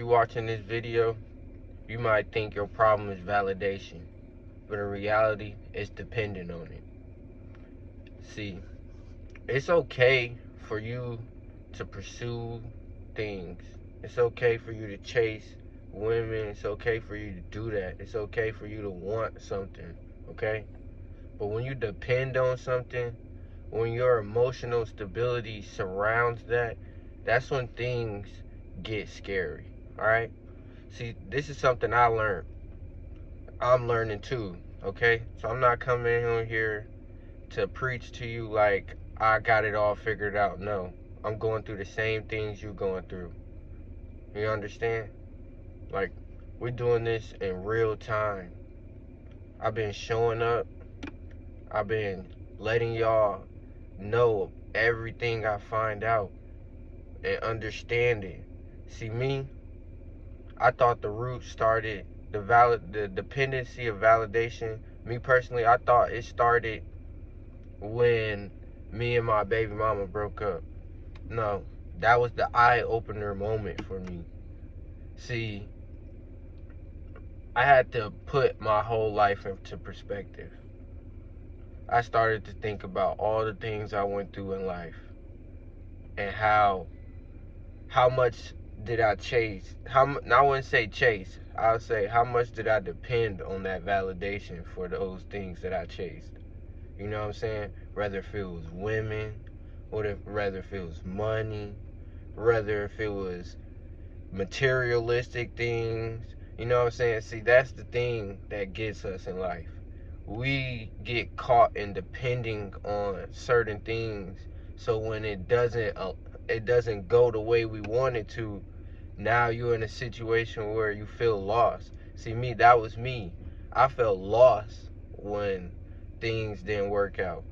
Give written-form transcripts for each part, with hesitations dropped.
you're watching this video, you might think your problem is validation, but in reality, it's dependent on it. See, it's okay for you to pursue things. It's okay for you to chase women. It's okay for you to do that. It's okay for you to want something, okay? But when you depend on something, when your emotional stability surrounds that, that's when things get scary, all right? See, this is something I learned. I'm learning too, okay? So I'm not coming in here to preach to you like I got it all figured out. No, I'm going through the same things you're going through. You understand? Like, we're doing this in real time. I've been showing up. I've been letting y'all know everything I find out and understand it. See, me, I thought the root started, the dependency of validation. Me personally, I thought it started when me and my baby mama broke up. No, that was the eye-opener moment for me. See, I had to put my whole life into perspective. I started to think about all the things I went through in life and how much did I chase? I wouldn't say chase. I would say how much did I depend on that validation for those things that I chased? You know what I'm saying? Whether if it was women, whether if it was money, whether if it was materialistic things. You know what I'm saying? See, that's the thing that gets us in life. We get caught in depending on certain things. So when it doesn't go the way we want it to, now you're in a situation where you feel lost. See, me, that was me. I felt lost when things didn't work out.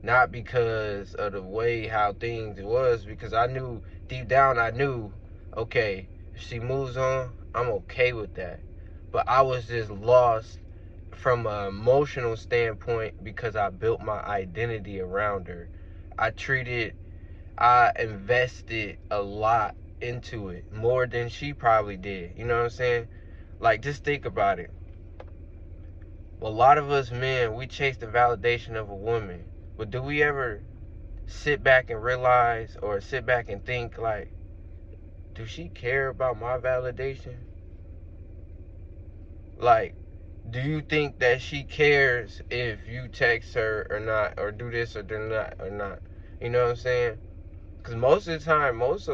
Not because of the way how things was, because I knew, deep down I knew, okay, if she moves on, I'm okay with that. But I was just lost from an emotional standpoint because I built my identity around her. I invested a lot into it, more than she probably did. You know what I'm saying? Like, just think about it. A lot of us men, we chase the validation of a woman. But do we ever sit back and realize, or sit back and think, like, do she care about my validation? Like, do you think that she cares if you text her or not, or do this or do not or not? You know what I'm saying? Because most of the time, most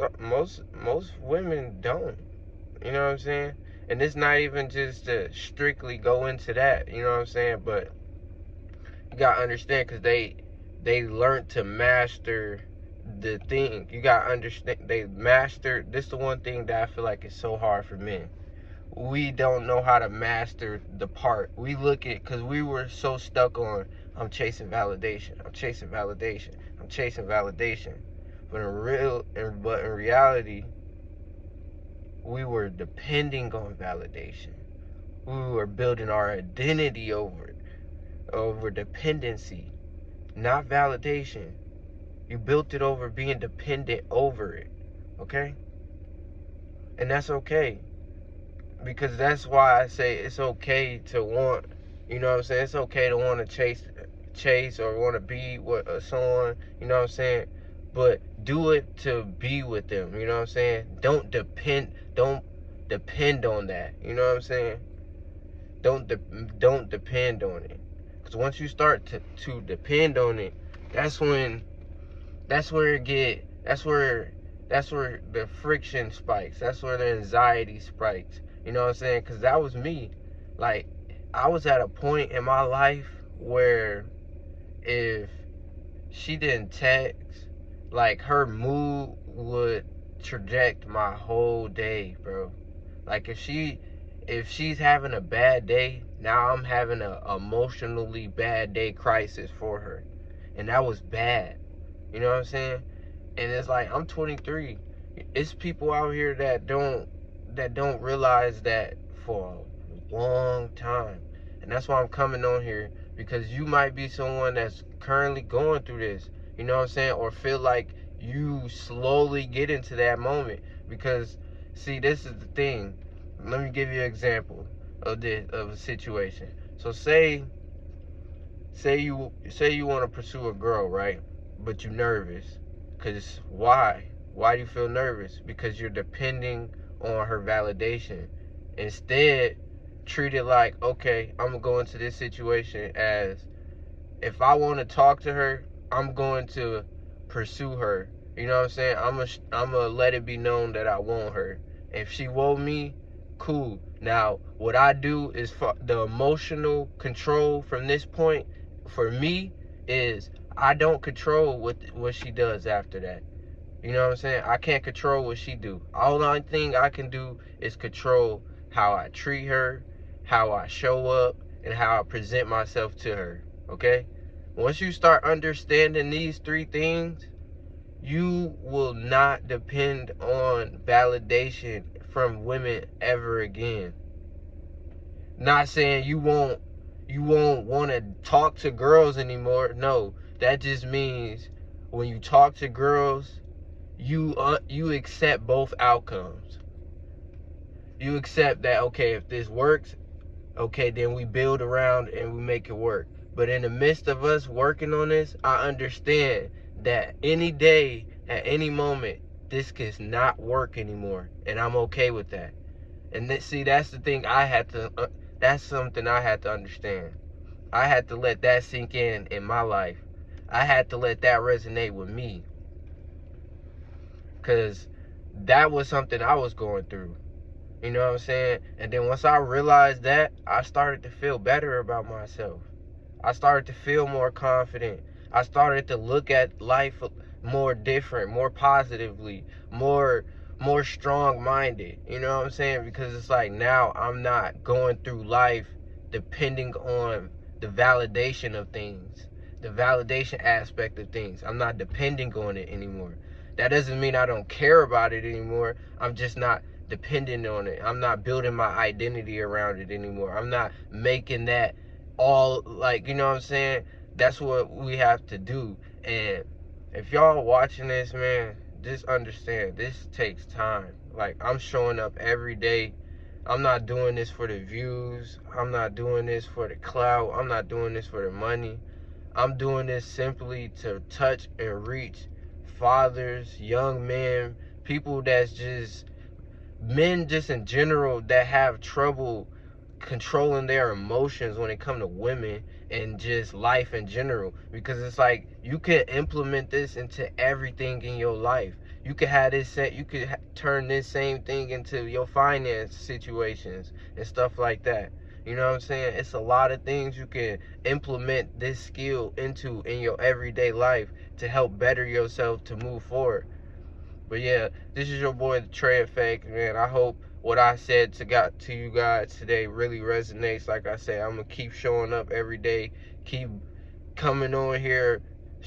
women don't. You know what I'm saying? And it's not even just to strictly go into that. You know what I'm saying? But you gotta understand, because they learn to master the thing. You gotta understand, they master. This is the one thing that I feel like is so hard for men. We don't know how to master the part. We look at, because we were so stuck on, I'm chasing validation, I'm chasing validation, I'm chasing validation. But in reality, we were depending on validation. We were building our identity over dependency, not validation. You built it over being dependent over it, okay? And that's okay. Because that's why I say it's okay to want, you know what I'm saying? It's okay to want to chase or want to be with someone, you know what I'm saying? But do it to be with them, you know what I'm saying? Don't depend on that, you know what I'm saying? Don't depend on it. Because once you start to depend on it, that's where the friction spikes. That's where the anxiety spikes. You know what I'm saying? Because that was me. Like, I was at a point in my life where if she didn't text, like, her mood would traject my whole day, bro. Like, if she's having a bad day, now I'm having a emotionally bad day crisis for her. And that was bad. You know what I'm saying? And it's like, I'm 23. It's people out here that don't realize that for a long time. And that's why I'm coming on here, because you might be someone that's currently going through this, you know what I'm saying, or feel like you slowly get into that moment, because See, this is the thing. Let me give you an example of a situation. So say you want to pursue a girl, right? But you're nervous. Cause why? Why do you feel nervous? Because you're depending on her validation. Instead, treat it like, okay, I'm gonna go into this situation as, if I want to talk to her, I'm going to pursue her. You know what I'm saying? I'm gonna let it be known that I want her. If she want me, cool. Now, what I do is, for the emotional control from this point, for me, is I don't control what she does after that. You know what I'm saying? I can't control what she do. All the only thing I can do is control how I treat her, how I show up, and how I present myself to her. Okay? Once you start understanding these three things, you will not depend on validation from women ever again. Not saying you won't want to talk to girls anymore. No, that just means when you talk to girls, you accept both outcomes. You accept that, okay, if this works, okay, then we build around and we make it work. But in the midst of us working on this, I understand that any day, at any moment, this can not work anymore, and I'm okay with that. And see, that's the thing that's something I had to understand. I had to let that sink in my life. I had to let that resonate with me, because that was something I was going through. You know what I'm saying? And then once I realized that, I started to feel better about myself. I started to feel more confident. I started to look at life more different, more positively, more strong-minded. You know what I'm saying? Because it's like, now I'm not going through life depending on the validation of things, the validation aspect of things. I'm not depending on it anymore. That doesn't mean I don't care about it anymore. I'm just not dependent on it. I'm not building my identity around it anymore. I'm not making that all, like, you know what I'm saying? That's what we have to do. And if y'all watching this, man, just understand, this takes time. Like, I'm showing up every day. I'm not doing this for the views. I'm not doing this for the clout. I'm not doing this for the money. I'm doing this simply to touch and reach fathers, young men, people that's just, men just in general, that have trouble controlling their emotions when it comes to women and just life in general. Because it's like, you can implement this into everything in your life. You could have this you could turn this same thing into your finance situations and stuff like that. You know what I'm saying? It's a lot of things you can implement this skill into in your everyday life to help better yourself to move forward. But yeah, this is your boy, the Trey Effect, man. I hope what I said to you guys today really resonates. Like I said, I'm gonna keep showing up every day, keep coming on here,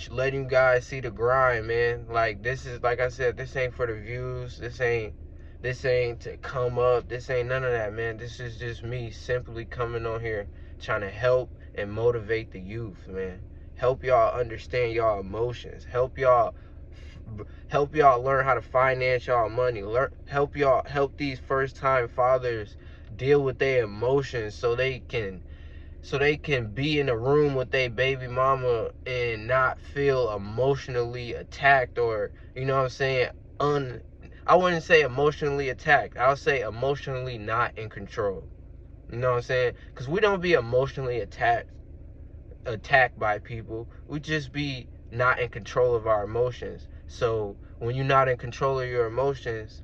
letting you guys see the grind, man. Like, this is, like I said, this ain't for the views. This ain't to come up. This ain't none of that, man. This is just me simply coming on here trying to help and motivate the youth, man. Help y'all understand y'all emotions. Help y'all learn how to finance y'all money. Help these first time fathers deal with their emotions so they can be in a room with their baby mama and not feel emotionally attacked, or, you know what I'm saying, I wouldn't say emotionally attacked. I'll say emotionally not in control. You know what I'm saying? Because we don't be emotionally attacked by people. We just be not in control of our emotions. So when you're not in control of your emotions,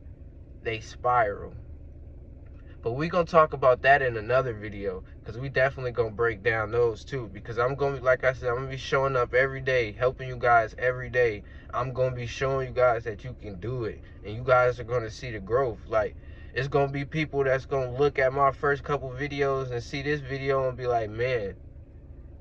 they spiral. But we gonna talk about that in another video, because we definitely gonna break down those too. Because I'm gonna, like I said, I'm gonna be showing up every day, helping you guys every day. I'm gonna be showing you guys that you can do it, and you guys are gonna see the growth. Like, it's gonna be people that's gonna look at my first couple videos and see this video and be like, man,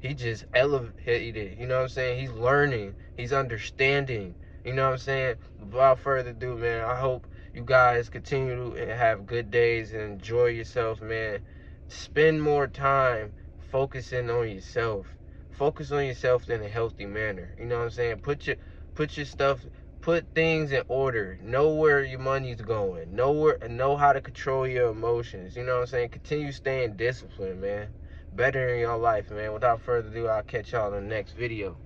he just elevated, you know what I'm saying? He's learning, he's understanding, you know what I'm saying? Without further ado, man, I hope you guys continue to have good days and enjoy yourself, man. Spend more time focusing on yourself. Focus on yourself in a healthy manner. You know what I'm saying? Put your stuff Put things in order. Know where your money's going. Know how to control your emotions. You know what I'm saying? Continue staying disciplined, man. Better in your life, man. Without further ado, I'll catch y'all in the next video.